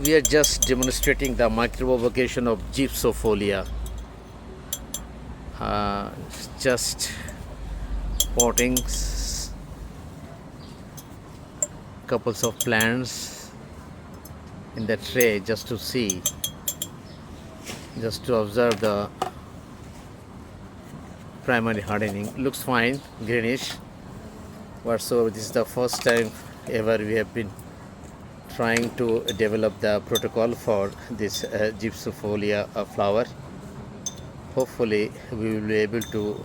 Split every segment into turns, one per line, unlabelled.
We are just demonstrating the micropropagation of Gypsophila. Just potting couples of plants in the tray just to see, just to observe the primary hardening. Looks fine, greenish. But so this is the first time ever we have been trying to develop the protocol for this Gypsophila flower. Hopefully we will be able to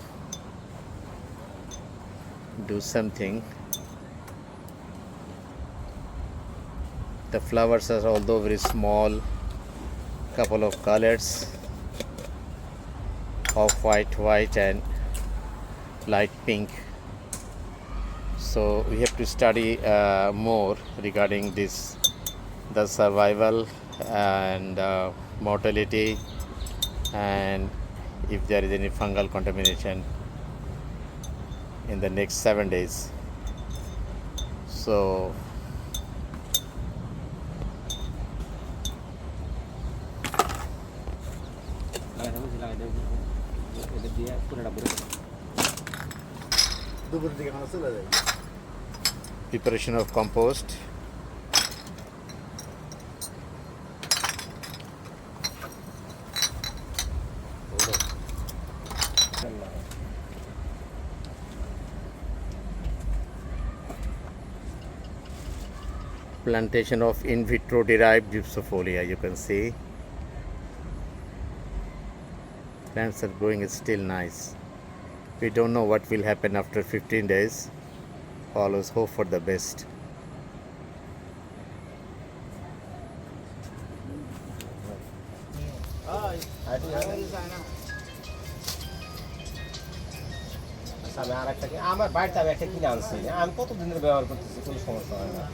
do something. The flowers are although very small, couple of colors of white and light pink. So we have to study more regarding this, the survival and mortality, and if there is any fungal contamination in the next 7 days. So preparation of compost. Plantation of in vitro derived Gypsophila. You can see plants are growing still nice. We don't know what will happen after 15 days. Always hope for the best.
আমার বাড়িতে আমি একটা কিনে আনছি আমি কতদিনের ব্যবহার করতেছি কোনো সমস্যা হয় না